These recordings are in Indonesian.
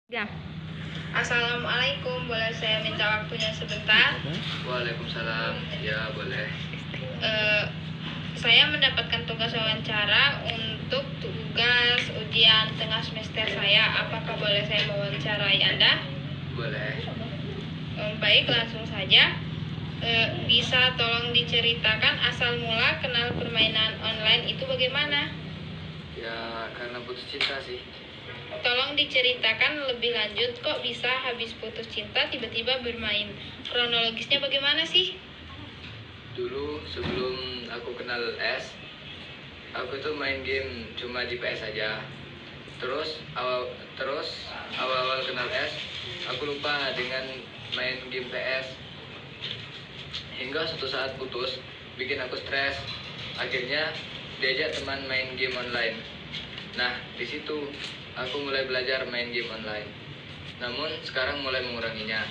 Ya. Assalamualaikum, boleh saya minta waktunya sebentar? Waalaikumsalam, ya boleh. Saya mendapatkan tugas wawancara untuk tugas ujian tengah semester saya. Apakah boleh saya mewawancarai Anda? Boleh. Baik, langsung saja. Bisa tolong diceritakan asal mula kenal permainan online itu bagaimana? Ya karena putus cinta sih. Tolong diceritakan lebih lanjut, kok bisa habis putus cinta tiba-tiba bermain. Kronologisnya bagaimana sih? Dulu sebelum aku kenal S, aku tuh main game cuma di PS aja. Terus awal-awal kenal S, aku lupa dengan main game PS. Hingga suatu saat putus, bikin aku stres. Akhirnya diajak teman main game online. Nah, di situ aku mulai belajar main game online. Namun sekarang mulai menguranginya.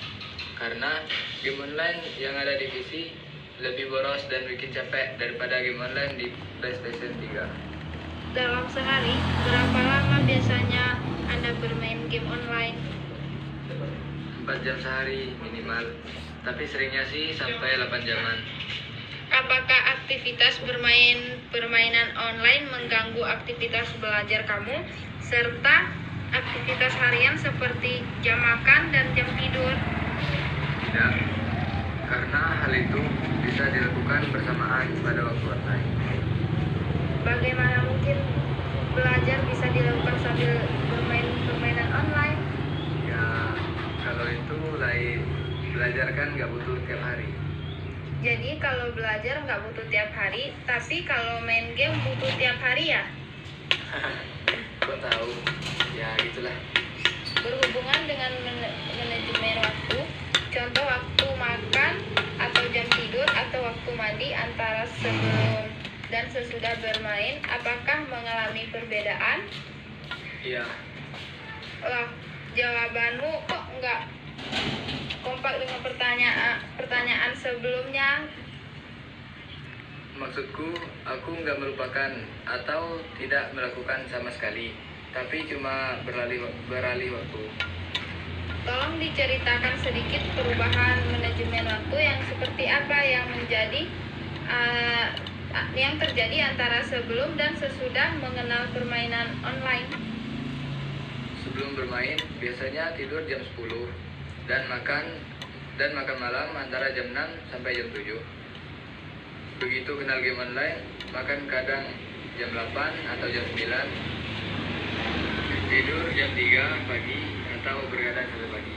Karena game online yang ada di PC lebih boros dan bikin capek daripada game online di PlayStation 3. Dalam sehari, berapa lama biasanya Anda bermain game online? 4 jam sehari minimal. Tapi seringnya sih sampai 8 jaman. Apakah aktivitas permainan online mengganggu aktivitas belajar kamu, serta aktivitas harian seperti jam makan dan jam tidur? Tidak, karena hal itu bisa dilakukan bersamaan pada waktu online. Bagaimana mungkin belajar bisa dilakukan sambil bermain permainan online? Ya, kalau itu lain. Belajar kan nggak butuh tiap hari. Jadi kalau belajar nggak butuh tiap hari, tapi kalau main game butuh tiap hari ya? Kok tahu? Ya gitulah. Berhubungan dengan manajemen waktu, contoh waktu makan atau jam tidur atau waktu mandi antara sebelum dan sesudah bermain, apakah mengalami perbedaan? Iya. Lah, jawabanmu kok nggak kompak dengan pertanyaan sebelumnya? Maksudku, aku nggak melupakan atau tidak melakukan sama sekali, tapi cuma beralih waktu. Tolong diceritakan sedikit perubahan manajemen waktu yang seperti apa yang terjadi antara sebelum dan sesudah mengenal permainan online. Sebelum bermain, biasanya tidur jam 10 dan makan malam antara jam 6 sampai jam 7. Begitu kenal game online, makan kadang jam 8 atau jam 9. Tidur jam 3 pagi atau bergadang sampai pagi.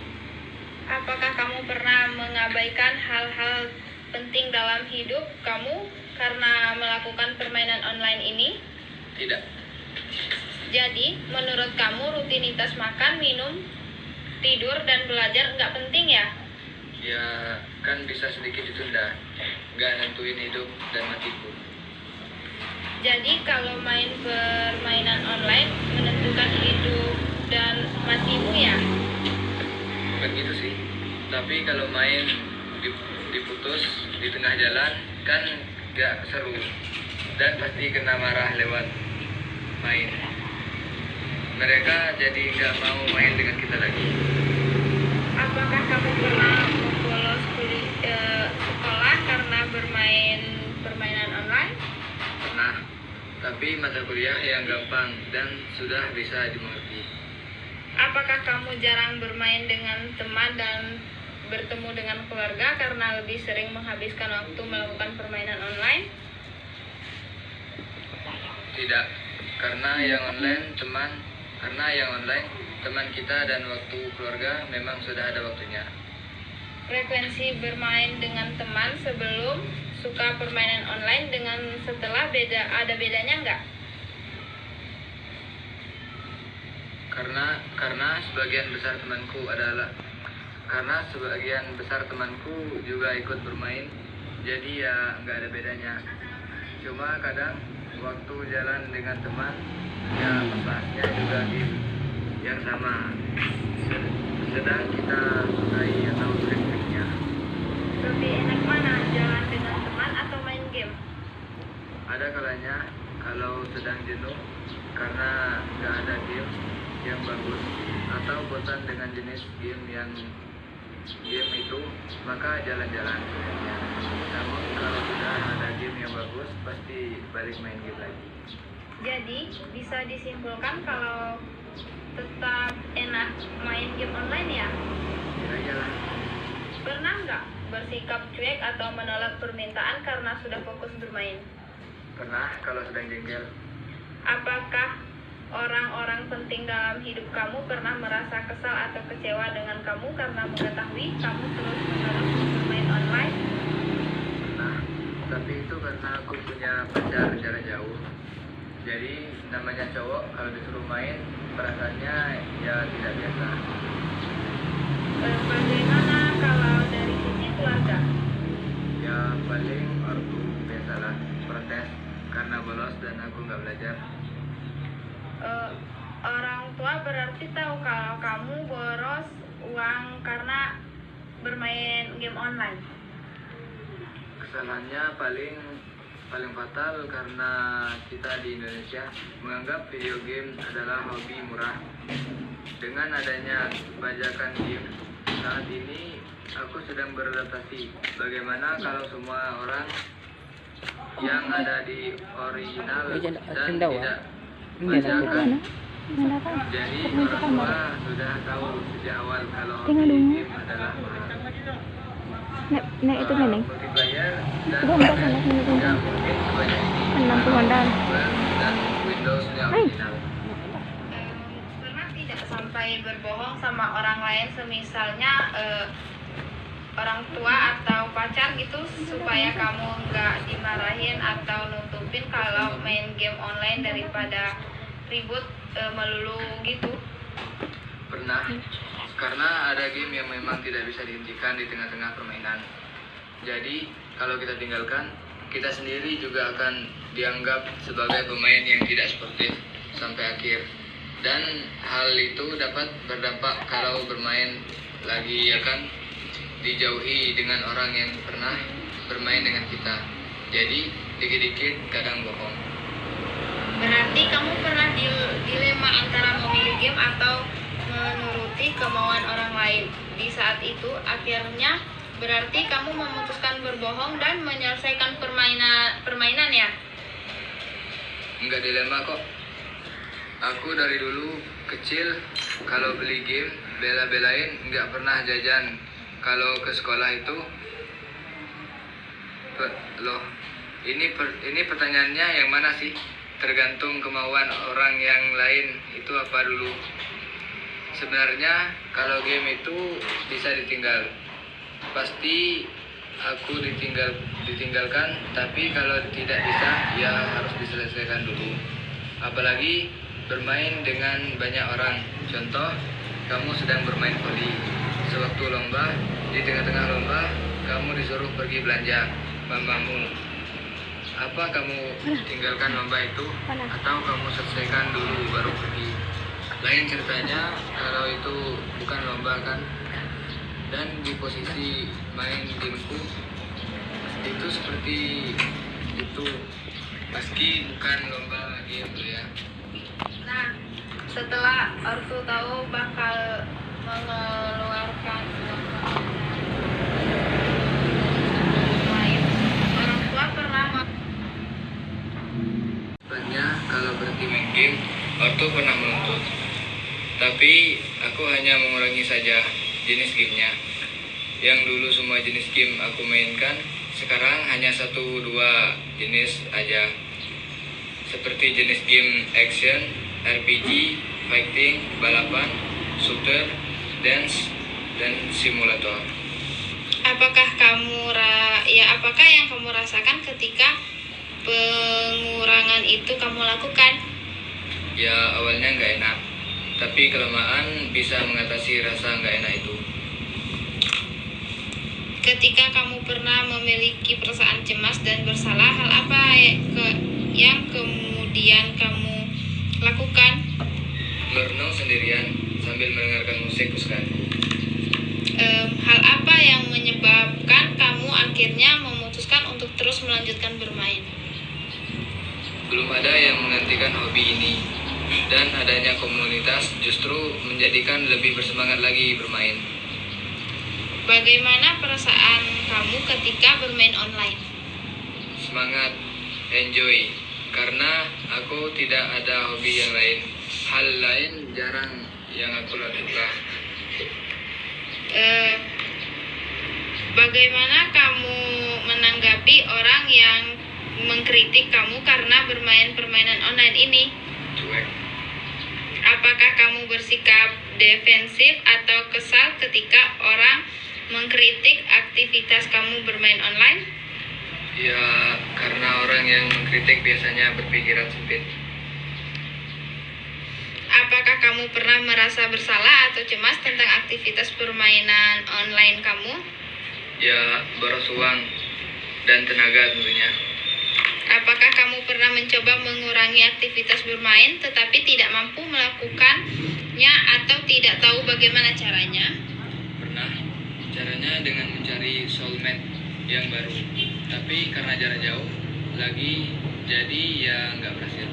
Apakah kamu pernah mengabaikan hal-hal penting dalam hidup kamu karena melakukan permainan online ini? Tidak. Jadi, menurut kamu rutinitas makan, minum, tidur, dan belajar nggak penting ya? Ya, kan bisa sedikit ditunda. Nggak nentuin hidup dan matiku. Jadi, kalau main permainan online menentukan hidup dan matimu ya? Begitu sih. Tapi kalau main diputus di tengah jalan kan nggak seru. Dan pasti kena marah lewat main. Mereka jadi nggak mau main dengan kita lagi. Apakah kamu pernah bolos sekolah karena bermain permainan online? Pernah. Tapi mata kuliah yang gampang dan sudah bisa dimengerti. Apakah kamu jarang bermain dengan teman dan bertemu dengan keluarga karena lebih sering menghabiskan waktu melakukan permainan online? Tidak. Karena yang online teman kita dan waktu keluarga memang sudah ada waktunya. Frekuensi bermain dengan teman sebelum suka permainan online dengan setelah ada bedanya nggak? Karena sebagian besar temanku juga ikut bermain, jadi ya nggak ada bedanya. Cuma kadang waktu jalan dengan teman, ya membahasnya juga game yang sama, sedang kita sukai atau sering-seringnya. Lebih enak mana, jalan dengan teman atau main game? Ada kalanya kalau sedang jenuh karena nggak ada game yang bagus atau bosan dengan jenis game itu, maka jalan-jalan. Namun kalau sudah ada game yang bagus, pasti balik main game lagi. Jadi, bisa disimpulkan kalau tetap enak main game online ya? Kira-kira lah. Pernah nggak bersikap cuek atau menolak permintaan karena sudah fokus bermain? Pernah kalau sedang jengkel. Apakah orang-orang penting dalam hidup kamu pernah merasa kesal atau kecewa dengan kamu karena mengetahui kamu terus-menerus bermain online? Pernah, tapi itu karena aku punya pacar jarak jauh. Jadi namanya cowok kalau disuruh main perasaannya ya tidak biasa. Bagaimana kalau dari sisi keluarga? Ya paling ortu biasalah protes karena bolos dan aku nggak belajar. Orang tua berarti tahu kalau kamu boros uang karena bermain game online. Kesalahannya paling fatal karena kita di Indonesia menganggap video game adalah hobi murah. Dengan adanya bajakan game saat ini, aku sedang beradaptasi. Bagaimana kalau semua orang yang ada di original dan tidak bajakan? Jadi orang tua sudah tahu sejak awal kalau hobi game adalah murah. Nek itu Neneng. Multiplayer dan Coba empat sana sini sini. tidak mungkin sebanyak ini. 60-an. Dan Windows-nya original. Pernah tidak sampai berbohong sama orang lain, semisalnya orang tua atau pacar gitu, supaya kamu nggak dimarahin atau nutupin kalau main game online daripada ribut melulu gitu? Pernah, karena ada game yang memang tidak bisa dihentikan di tengah-tengah permainan. Jadi, kalau kita tinggalkan, kita sendiri juga akan dianggap sebagai pemain yang tidak sportif sampai akhir. Dan hal itu dapat berdampak kalau bermain lagi akan dijauhi dengan orang yang pernah bermain dengan kita. Jadi, dikit-dikit kadang bohong. Berarti kamu pernah dilema antara memilih game atau menuruti kemauan orang lain. Di saat itu akhirnya berarti kamu memutuskan berbohong dan menyelesaikan permainan ya? Enggak dilema kok. Aku dari dulu kecil kalau beli game bela-belain, nggak pernah jajan. Kalau ke sekolah itu loh, ini pertanyaannya yang mana sih? Tergantung kemauan orang yang lain itu apa dulu. Sebenarnya kalau game itu bisa ditinggal, pasti aku ditinggalkan. Tapi kalau tidak bisa, ya harus diselesaikan dulu. Apalagi bermain dengan banyak orang. Contoh, kamu sedang bermain voli. Sewaktu lomba, di tengah-tengah lomba, kamu disuruh pergi belanja mamamu. Apa kamu tinggalkan lomba itu atau kamu selesaikan dulu baru pergi? Lain ceritanya kalau itu bukan lomba kan, dan di posisi main gameku itu seperti itu, meski bukan lomba game ya. Nah, setelah ortu tahu bakal mengeluarkan uang lain, orang tua pernah kalau berhenti main game, ortu pernah menuntut. Tapi aku hanya mengurangi saja jenis gamenya. Yang dulu semua jenis game aku mainkan, sekarang hanya 1-2 jenis aja. Seperti jenis game action, RPG, fighting, balapan, shooter, dance, dan simulator. Apakah yang kamu rasakan ketika pengurangan itu kamu lakukan? Ya awalnya nggak enak, tapi kelamaan bisa mengatasi rasa nggak enak itu. Ketika kamu pernah memiliki perasaan cemas dan bersalah, hal apa yang kemudian kamu lakukan? Merenung sendirian sambil mendengarkan musik kesukaanku. Hal apa yang menyebabkan kamu akhirnya memutuskan untuk terus melanjutkan bermain? Belum ada yang menggantikan hobi ini. dan adanya komunitas justru menjadikan lebih bersemangat lagi bermain. Bagaimana perasaan kamu ketika bermain online? Semangat, enjoy, karena aku tidak ada hobi yang lain. Hal lain jarang yang aku lakukan. Bagaimana kamu menanggapi orang yang mengkritik kamu karena bermain permainan online ini? Cuek. Apakah kamu bersikap defensif atau kesal ketika orang mengkritik aktivitas kamu bermain online? Ya, karena orang yang mengkritik biasanya berpikiran sempit. Apakah kamu pernah merasa bersalah atau cemas tentang aktivitas permainan online kamu? Ya, boros uang dan tenaga tentunya. Apakah kamu pernah mencoba mengurangi aktivitas bermain tetapi tidak mampu melakukannya atau tidak tahu bagaimana caranya? Pernah. Caranya dengan mencari soulmate yang baru. Tapi karena jarak jauh lagi, jadi ya nggak berhasil.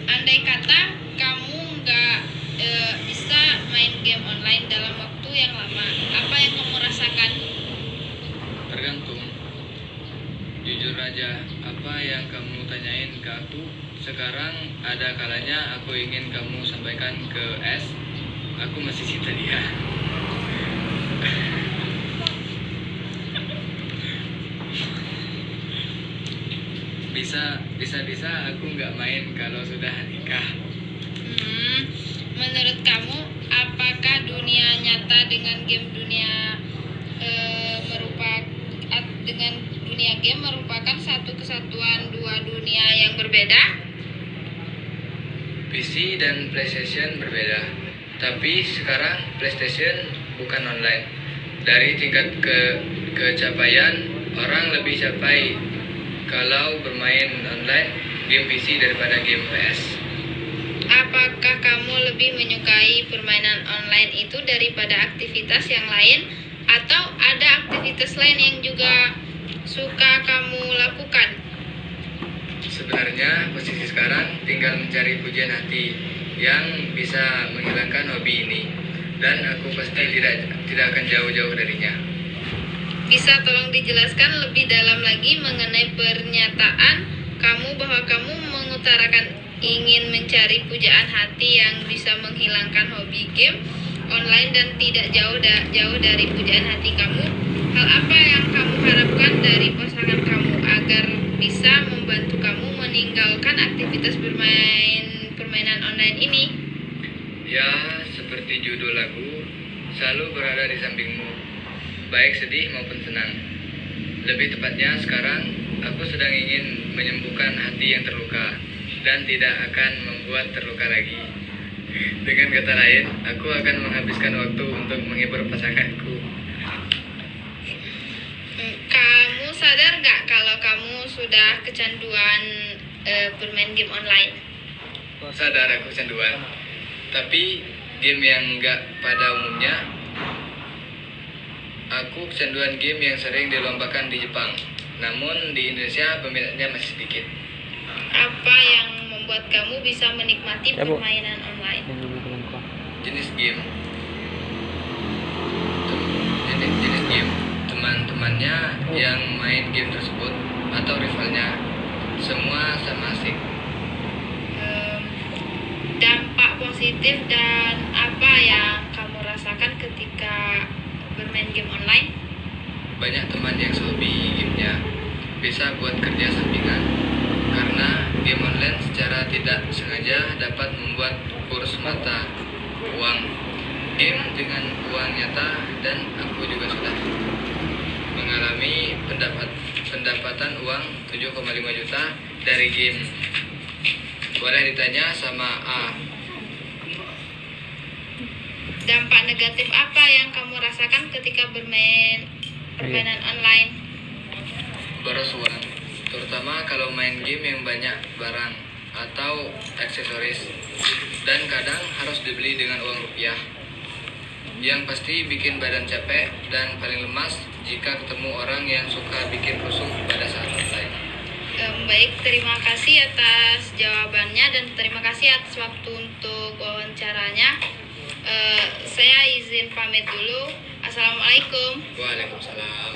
Andai kata kamu nggak bisa main game online dalam waktu yang lama, apa yang kamu rasakan? Tergantung. Jujur aja, apa yang kamu tanyain ke aku sekarang ada kalanya aku ingin kamu sampaikan ke S. Aku masih cinta dia. Bisa aku nggak main kalau sudah nikah. Menurut kamu, apakah dunia nyata dengan game merupakan satu kesatuan dua dunia yang berbeda? PC dan PlayStation berbeda, tapi sekarang PlayStation bukan online. Dari tingkat kecapaian, orang lebih capai kalau bermain online game PC daripada game PS. Apakah kamu lebih menyukai permainan online itu daripada aktivitas yang lain, atau ada aktivitas lain yang juga suka kamu lakukan? Sebenarnya posisi sekarang tinggal mencari pujian hati yang bisa menghilangkan hobi ini, dan aku pasti tidak akan jauh-jauh darinya. Bisa tolong dijelaskan lebih dalam lagi mengenai pernyataan kamu bahwa kamu mengutarakan ingin mencari pujaan hati yang bisa menghilangkan hobi game online dan tidak jauh dari pujaan hati kamu. Hal apa yang kamu harapkan dari pasangan kamu agar bisa membantu kamu meninggalkan aktivitas permainan online ini? Ya, seperti judul lagu, selalu berada di sampingmu, baik sedih maupun senang. Lebih tepatnya sekarang, aku sedang ingin menyembuhkan hati yang terluka dan tidak akan membuat terluka lagi. Dengan kata lain, aku akan menghabiskan waktu untuk menghibur pasanganku. Kamu sadar nggak kalau kamu sudah kecanduan bermain game online? Sadar aku kecanduan, tapi game yang nggak pada umumnya. Aku kecanduan game yang sering dilombakan di Jepang, namun di Indonesia peminatnya masih sedikit. Apa yang membuat kamu bisa menikmati permainan online? Jenis game, teman-temannya yang main game tersebut atau rivalnya, semua sama asik. Dampak positif dan apa yang kamu rasakan ketika bermain game online? Banyak teman yang hobi gamenya bisa buat kerja sampingan, karena game online secara tidak sengaja dapat membuat kurus mata uang game dengan uang nyata, dan aku juga sudah mengalami pendapatan uang 7,5 juta dari game. Boleh ditanya sama A. Dampak negatif apa yang kamu rasakan ketika bermain permainan online? Boros uang, terutama kalau main game yang banyak barang atau aksesoris, dan kadang harus dibeli dengan uang rupiah. Yang pasti bikin badan capek dan paling lemas jika ketemu orang yang suka bikin rusuh pada saat online. baik. Terima kasih atas jawabannya dan terima kasih atas waktu untuk wawancaranya. Saya izin pamit dulu. Assalamualaikum. Waalaikumsalam.